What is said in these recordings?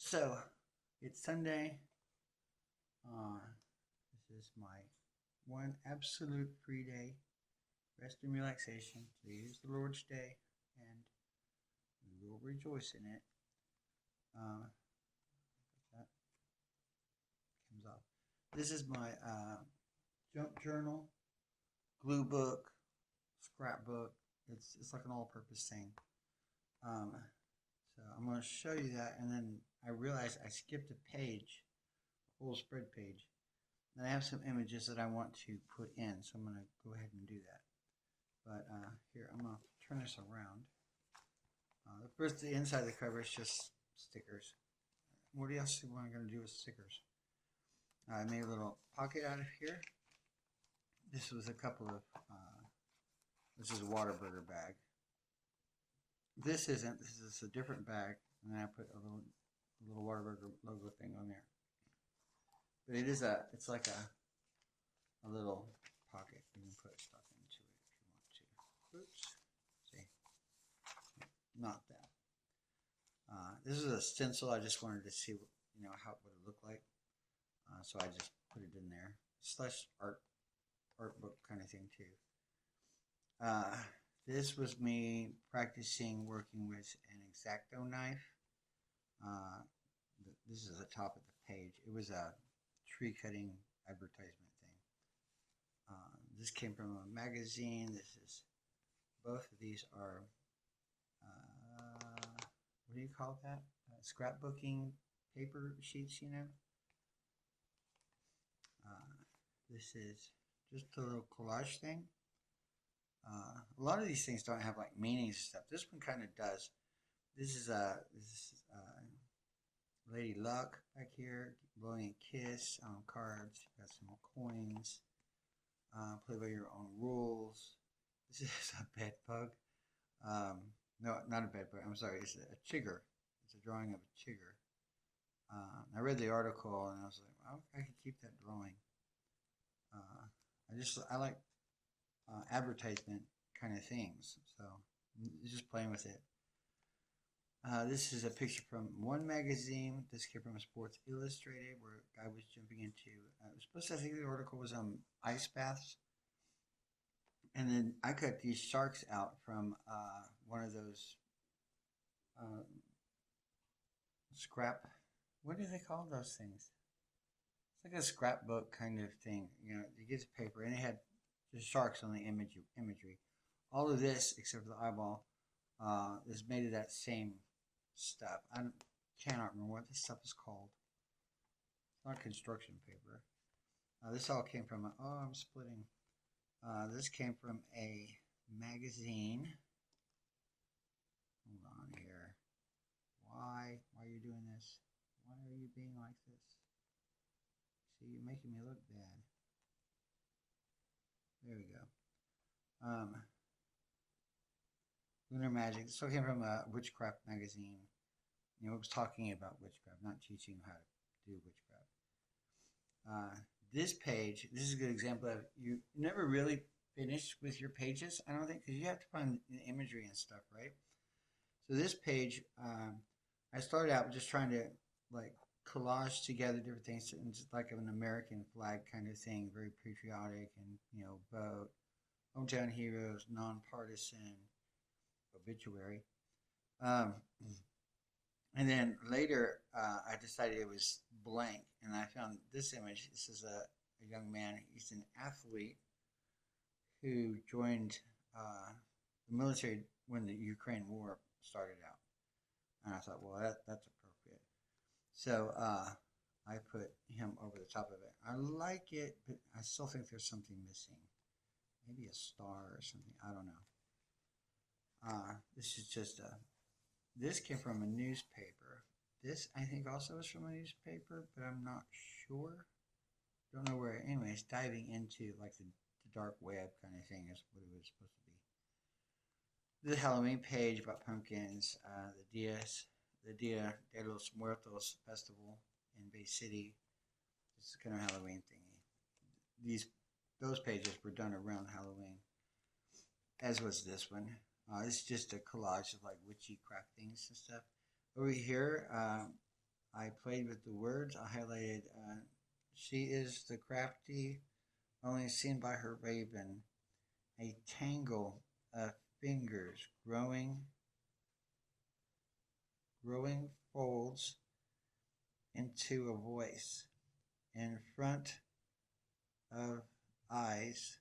So it's Sunday. Uh, this is my one absolute free day, rest and relaxation. Today is the Lord's Day, and we will rejoice in it. Uh, that comes off. This is my junk journal, glue book, scrapbook. It's like an all-purpose thing. Um, so I'm going to show you that, and then I realized I skipped a page, a whole spread page. And I have some images that I want to put in, so I'm going to go ahead and do that. But here, I'm going to turn this around. First, the inside of the cover is just stickers. What else am I going to do with stickers? I made a little pocket out of here. This was a couple of, this is a Whataburger bag. This isn't, this is a different bag, and then I put a little Whataburger logo thing on there. But it is it's like a little pocket. You can put stuff into it if you want to. Oops. See? Not that. This is a stencil. I just wanted to see, how what it looked like. So I just put it in there. Slash art book kind of thing too. This was me practicing working with an X-Acto knife. This is the top of the page. It was a tree cutting advertisement thing. This came from a magazine. Both of these are, what do you call that? Scrapbooking paper sheets, This is just a little collage thing. A lot of these things don't have like meanings and stuff. This one kind of does. This is Lady Luck back here, blowing a kiss on cards. Got some coins. Play by your own rules. This is a bed bug. No, not a bed bug. I'm sorry. It's a chigger. It's a drawing of a chigger. I read the article and I was like, well, I could keep that drawing. I like advertisement kind of things, so just playing with it. This is a picture from one magazine. This came from Sports Illustrated, where a guy was jumping into. It was supposed to, I think the article was on ice baths, and then I cut these sharks out from one of those scrap. What do they call those things? It's like a scrapbook kind of thing. You get the paper, and it had just sharks on the imagery. All of this, except for the eyeball, is made of that same stuff. I cannot remember what this stuff is called. It's not construction paper. This all came from I'm splitting. This came from a magazine. Hold on here. Why are you doing this? Why are you being like this? See, you're making me look bad. There we go. Lunar Magic. This all came from a witchcraft magazine. It was talking about witchcraft, not teaching you how to do witchcraft. This page, this is a good example of you never really finish with your pages, I don't think, because you have to find the imagery and stuff, right? So this page, I started out just trying to like collage together different things, and just like an American flag kind of thing, very patriotic, and vote, hometown heroes, nonpartisan, obituary. Um, and then later, I decided it was blank, and I found this image. This is a young man. He's an athlete who joined the military when the Ukraine war started out. And I thought, well, that's appropriate. So I put him over the top of it. I like it, but I still think there's something missing. Maybe a star or something. I don't know. This is just this came from a newspaper. This, I think, also is from a newspaper, but I'm not sure. Don't know where. Anyways, diving into like the dark web kind of thing is what it was supposed to be. The Halloween page about pumpkins, the Dia de los Muertos festival in Bay City. It's kind of Halloween thingy. Those pages were done around Halloween, as was this one. It's just a collage of like witchy craft things and stuff. Over here, I played with the words. I highlighted, she is the crafty, only seen by her raven, a tangle of fingers growing folds into a voice. In front of eyes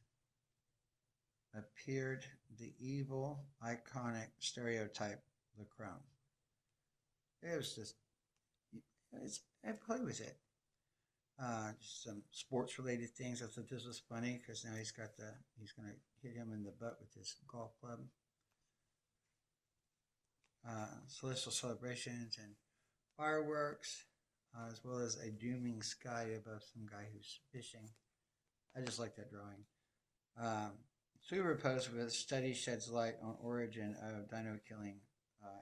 appeared the evil, iconic stereotype, the crown. It was just, I play with it. Just some sports related things. I thought this was funny because now he's going to hit him in the butt with this golf club. Celestial celebrations and fireworks, as well as a dooming sky above some guy who's fishing. I just like that drawing. Superimposed with study sheds light on origin of dino killing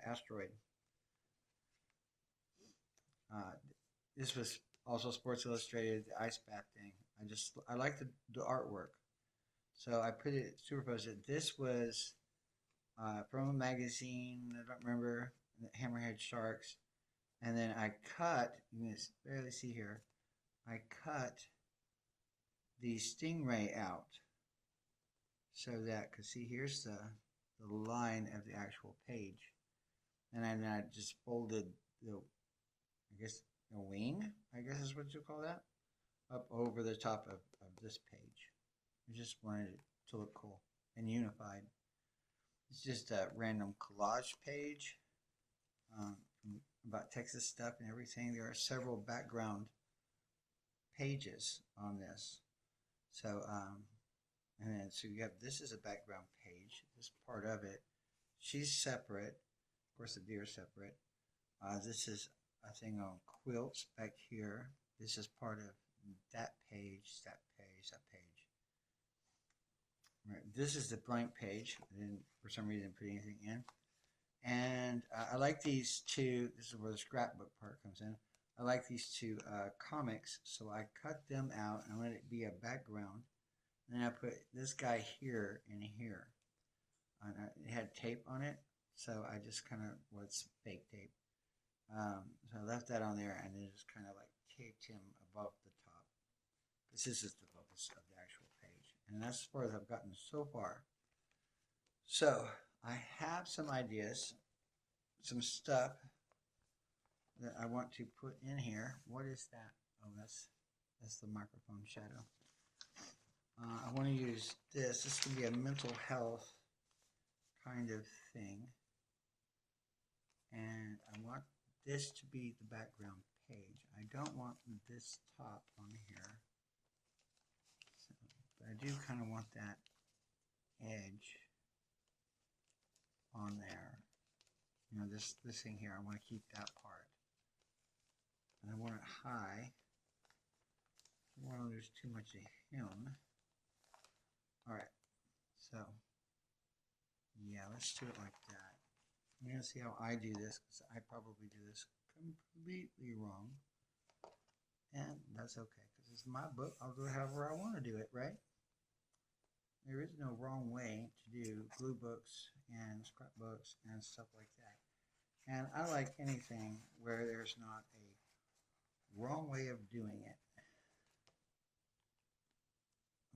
asteroid. This was also Sports Illustrated, the ice bath thing. I like the artwork, so I put it superimposed it. This was from a magazine. I don't remember, Hammerhead Sharks, and then I cut. You can barely see here. I cut the stingray out so that, because see, here's the line of the actual page, and then I just folded the, I guess, a wing, I guess is what you call that, up over the top of this page. I just wanted it to look cool and unified. It's just a random collage page about Texas stuff and everything. There are several background pages on this. So, and then so you have, this is a background page, this part of it. She's separate. Of course, the deer is separate. This is a thing on quilts back here. This is part of that page, that page, that page. Right. This is the blank page. I didn't, for some reason, put anything in. And I like these two. This is where the scrapbook part comes in. I like these two comics, so I cut them out and let it be a background. And then I put this guy here and here. And it had tape on it, so I just kind of, well, it's fake tape. So I left that on there and then just kind of like taped him above the top. Because this is the focus of the actual page. And that's as far as I've gotten so far. So I have some ideas, some stuff that I want to put in here. What is that? Oh, that's the microphone shadow. I want to use this. This can be a mental health kind of thing. And I want this to be the background page. I don't want this top on here. So, but I do kind of want that edge on there. You know, this thing here, I want to keep that part. And I want it high. I don't want to lose too much of him. Alright, so yeah, let's do it like that. I'm going to see how I do this, because I probably do this completely wrong. And that's okay, because it's my book. I'll go however I want to do it, right? There is no wrong way to do glue books and scrapbooks and stuff like that. And I like anything where there's not a wrong way of doing it.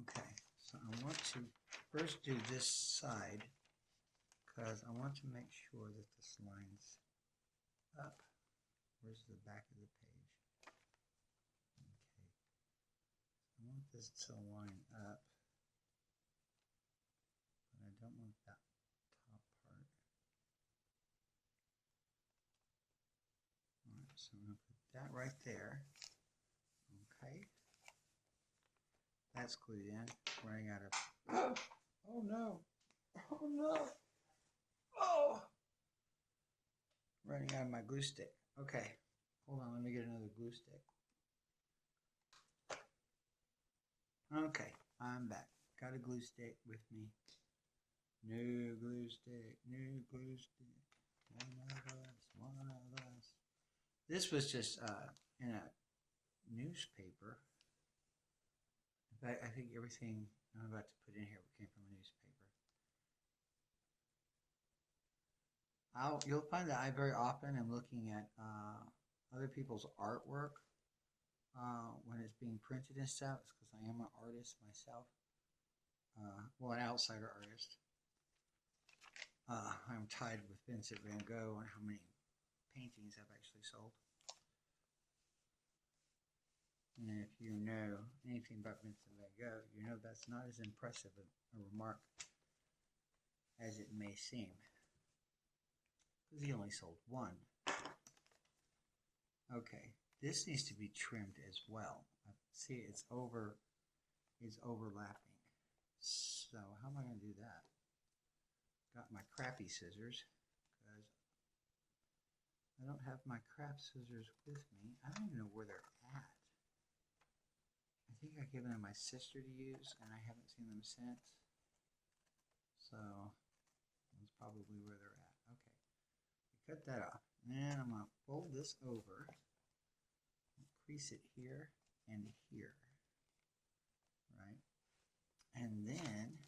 Okay, so I want to first do this side, because I want to make sure that this lines up. Where's the back of the page? Okay, I want this to line up, but I don't want that top part. All right, so I'm going to put that right there. Okay, that's glued in. Running out of, oh no, oh no. Oh! Running out of my glue stick. Okay. Hold on, let me get another glue stick. Okay, I'm back. Got a glue stick with me. New glue stick, new glue stick. One of us. This was just in a newspaper. In fact, I think everything I'm about to put in here came from a newspaper. You'll find that I very often am looking at other people's artwork when it's being printed and stuff. It's because I am an artist myself. Well, an outsider artist. I'm tied with Vincent van Gogh on how many paintings I've actually sold. And if you know anything about Vincent van Gogh, you know that's not as impressive a remark as it may seem. Because he only sold one. Okay, this needs to be trimmed as well. See, it's overlapping. So how am I going to do that? Got my crappy scissors, because I don't have my crap scissors with me. I don't even know where they're at. I think I've given them my sister to use, and I haven't seen them since. So that's probably where they're at. Okay, cut that off. And I'm going to fold this over, crease it here and here, right? And then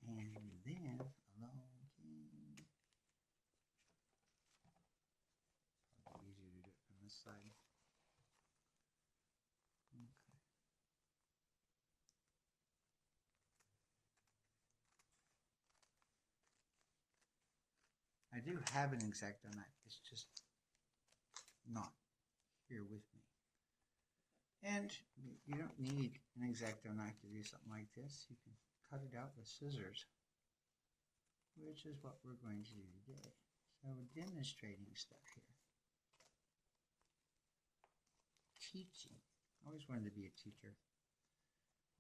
along came, probably easier to do it from this side. Okay. I do have an X-Acto knife, it's just not here with me. And you don't need an X-Acto knife to do something like this. You can cut it out with scissors, which is what we're going to do today. So we're demonstrating stuff here. Teaching. I always wanted to be a teacher,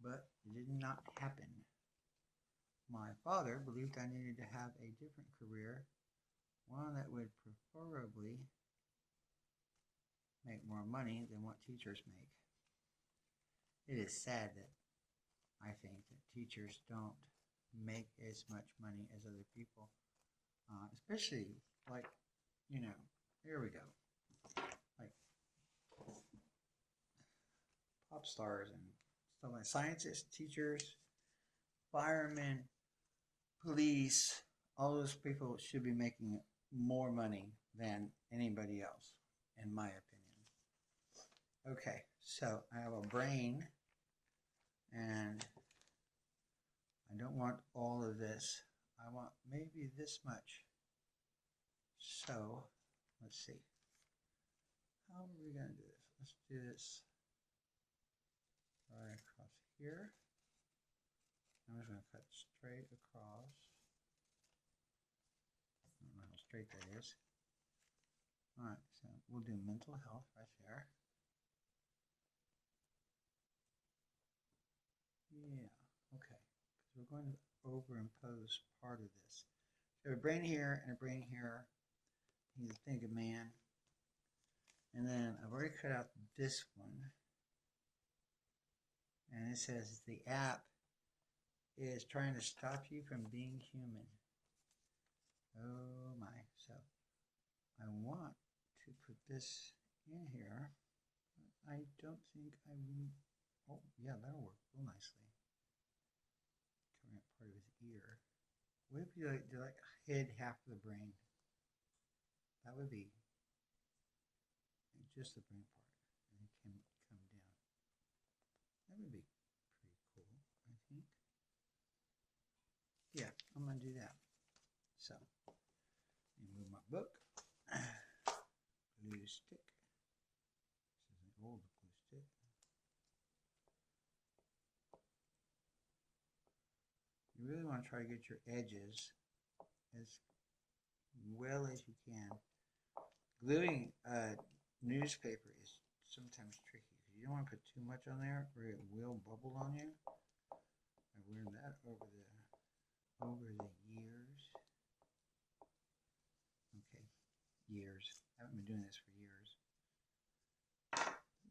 but it did not happen. My father believed I needed to have a different career, one that would preferably make more money than what teachers make. It is sad that I think that teachers don't make as much money as other people, especially like, you know, here we go, like pop stars and stuff like scientists, teachers, firemen, police. All those people should be making more money than anybody else, in my opinion. Okay, so I have a brain, and I don't want all of this. I want maybe this much. So, let's see. How are we going to do this? Let's do this right across here. I'm just going to cut straight across. I don't know how straight that is. Alright, so we'll do mental health right there. Yeah, okay. Because we're going to overimpose part of this. So a brain here and a brain here. You can think of man. And then I've already cut out this one. And it says the app is trying to stop you from being human. Oh my. So I want to put this in here. I don't think I will. Oh, yeah, that'll work real nicely. Covering up part of his ear. What if you like hid half of the brain? That would be just the brain part, and it can come down. That would be pretty cool, I think. Yeah, I'm gonna do that. So, let me move my book. Glue stick. This is an old glue stick. You really want to try to get your edges as well as you can. Gluing newspaper is sometimes tricky. You don't want to put too much on there or it will bubble on you. I learned that over the years. Okay, years. I haven't been doing this for years.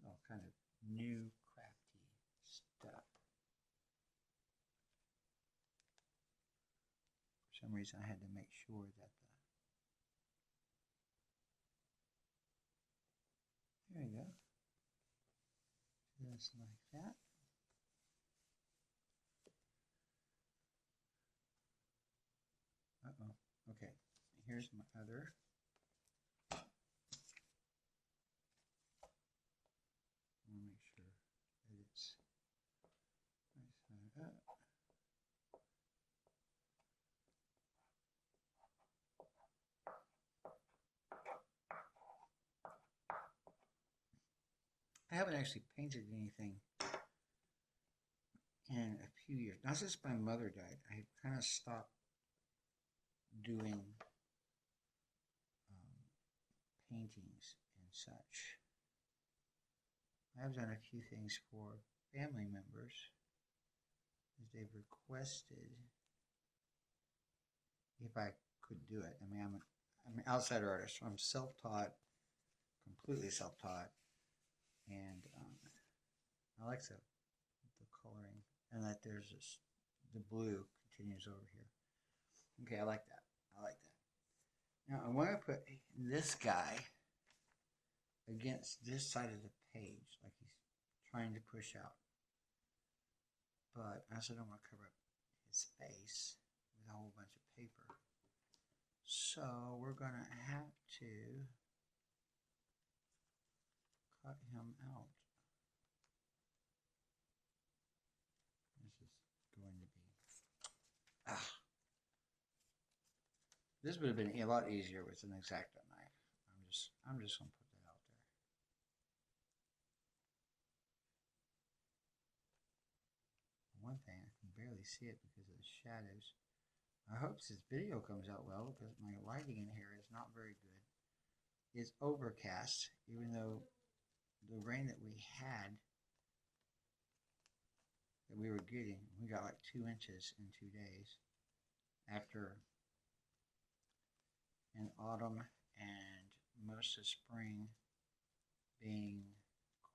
All kind of new crafty stuff. For some reason I had to make sure that there you go. Just like that. Uh-oh. Okay. Here's my other. I haven't actually painted anything in a few years. Not since my mother died. I kind of stopped doing paintings and such. I've done a few things for family members as they've requested if I could do it. I mean, I'm an outsider artist, so I'm self-taught, completely self-taught, and I like the coloring, and that there's this, the blue continues over here. Okay, I like that. I like that. Now I want to put this guy against this side of the page, like he's trying to push out. But I also don't want to cover up his face with a whole bunch of paper. So we're going to have to cut him out. This is going to be... This would have been a lot easier with an X-Acto knife. I'm just going to put that out there. One thing, I can barely see it because of the shadows. I hope this video comes out well because my lighting in here is not very good. It's overcast, even though the rain that we had, that we were getting, we got like 2 inches in 2 days after an autumn and most of spring being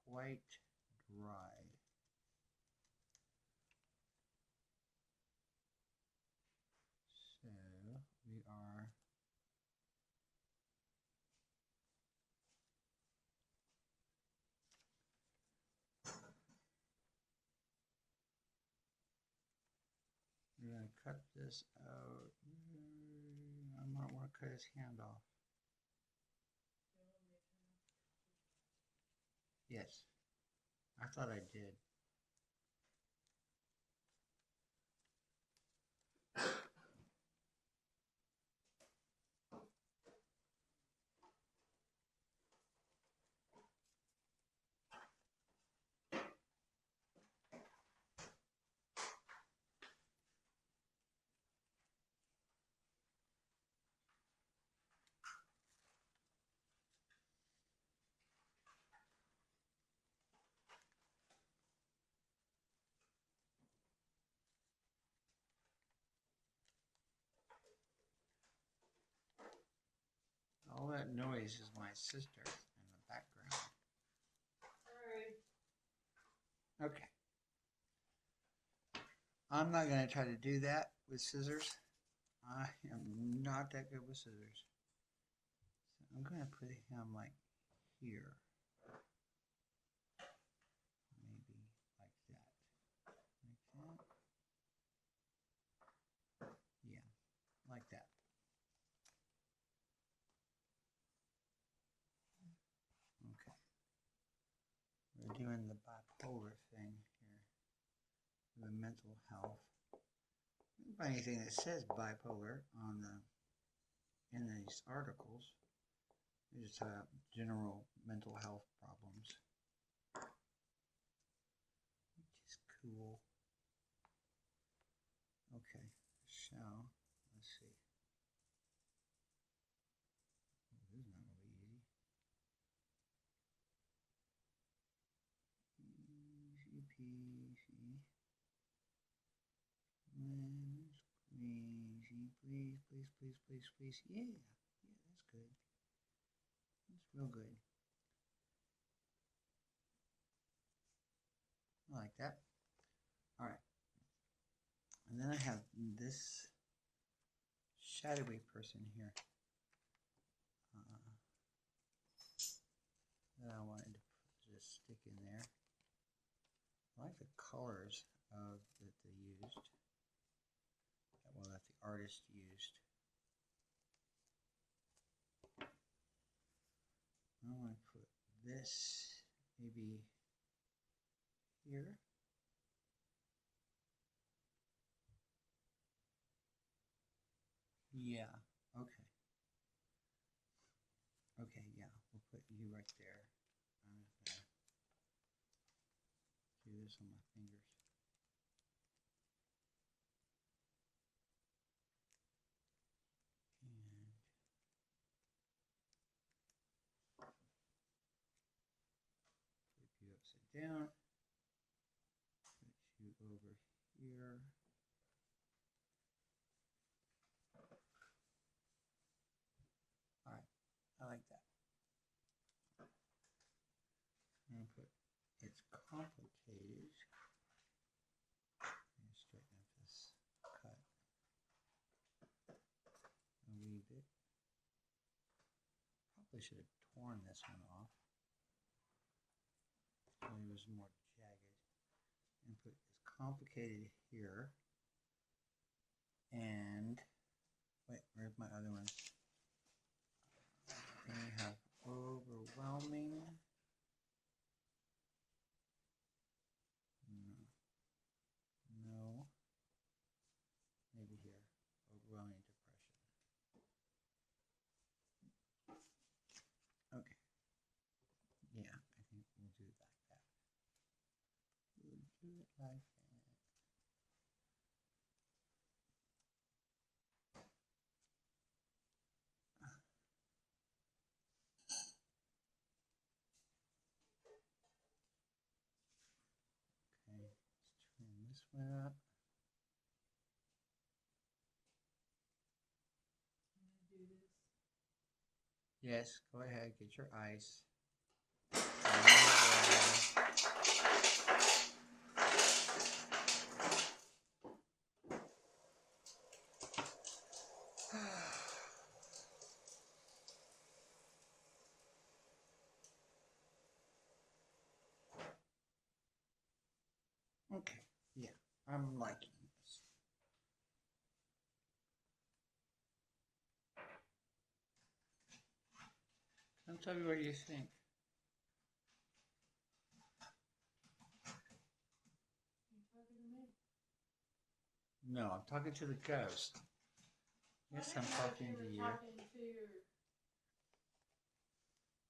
quite dry. So we are we're going to cut this out. I might want to cut his hand off. Yes, I thought I did. All that noise is my sister in the background. Okay. I'm not going to try to do that with scissors. I am not that good with scissors. So I'm going to put him like here. Maybe like that. Like that. Yeah, like that. Okay. We're doing the bipolar thing here. The mental health. Anything that says bipolar on in these articles, they just have general mental health problems, which is cool. Okay, so let's see. Oh, this is not really easy. Easy peasy. Squeezy, please, please, please, please, please. Yeah, that's good. That's real good. I like that. All right. And then I have this shadowy person here that I wanted to just stick in there. I like the colors of that they used. Well, that the artist used. I want to put this maybe here. Yeah, okay. Okay, yeah, we'll put you right there. I'm just gonna this on my fingers. And flip you upside down. Put you over here. All right, I like that. And put it's complicated. Let me straighten up this cut a wee bit. Probably should have torn this one off so it was more jagged. And put it's complicated here. And wait, where's my other one? Then we have overwhelming. No. Maybe here. Overwhelming depression. Okay. Yeah, I think we'll do it like that. We'll do it like that. Okay, let's trim this one up. Yes, go ahead, get your ice. Okay, yeah, I'm liking this. Come tell me what you think. No, I'm talking to the ghost. Yes, I'm talking to you.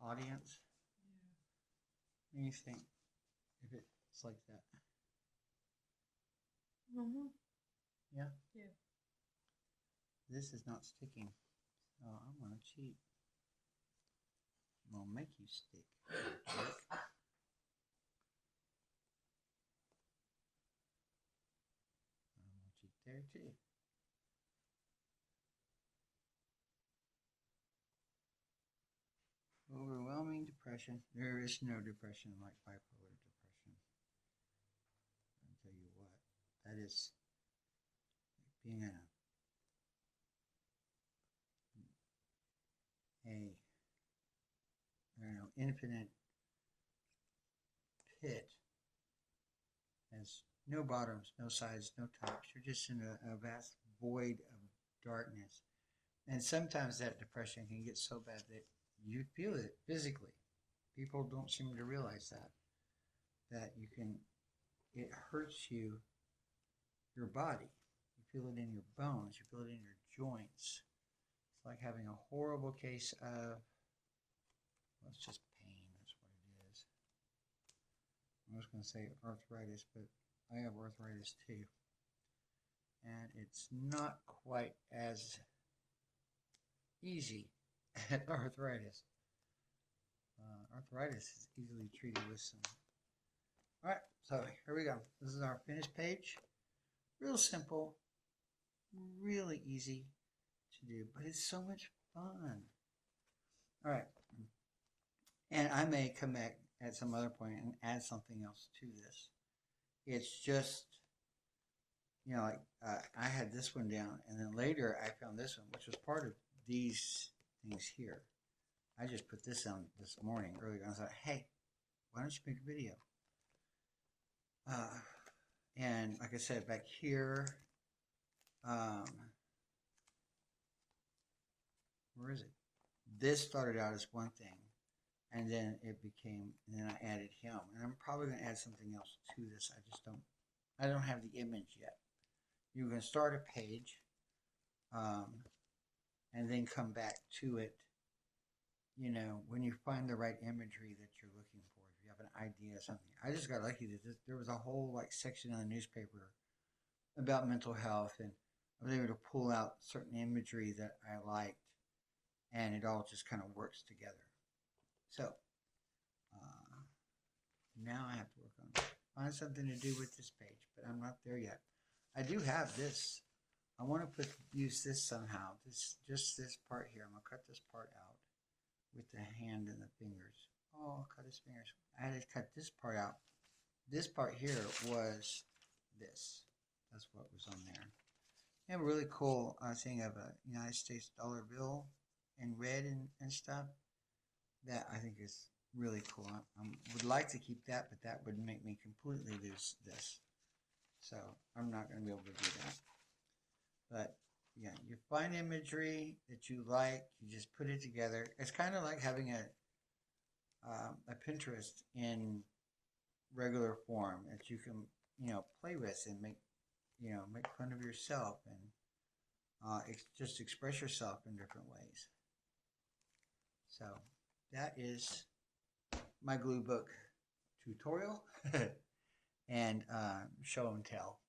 Audience? What do you think? If it's like that. Yeah? Yeah. This is not sticking. So I'm going to cheat. I'm going to make you stick. I'm going to cheat there too. Overwhelming depression. There is no depression like bipolar depression. I'll tell you what. That is like being in I don't know, infinite pit. Has no bottoms, no sides, no tops. You're just in a vast void of darkness. And sometimes that depression can get so bad that you feel it physically. People don't seem to realize that you can, it hurts you, your body. You feel it in your bones, you feel it in your joints. It's like having a horrible case of, well, it's just pain, that's what it is. I was going to say arthritis, but I have arthritis too. And it's not quite as easy as arthritis. Arthritis is easily treated with some. All right, so here we go. This is our finished page. Real simple, really easy to do, but it's so much fun. All right, and I may come back at some other point and add something else to this. It's just, you know, like I had this one down, and then later I found this one, which was part of these things here. I just put this on this morning earlier. I was like, hey, why don't you make a video? And like I said, back here, where is it? This started out as one thing, and then it became, and then I added him. And I'm probably going to add something else to this. I don't have the image yet. You can start a page, and then come back to it, you know, when you find the right imagery that you're looking for. If you have an idea of something. I just got lucky that there was a whole like section in the newspaper about mental health, and I was able to pull out certain imagery that I liked, and it all just kind of works together. So now I have to work on find something to do with this page, but I'm not there yet. I do have this. I want to use this somehow. Just this part here. I'm gonna cut this part out with the hand and the fingers. Oh, I'll cut his fingers. I had to cut this part out. This part here was this. That's what was on there. I have a really cool thing of a United States dollar bill in red and stuff. That I think is really cool. I would like to keep that, but that would make me completely lose this. So I'm not going to be able to do that. But yeah, you find imagery that you like, you just put it together. It's kind of like having a Pinterest in regular form that you can play with and make fun of yourself and just express yourself in different ways. So that is my glue book tutorial and show and tell.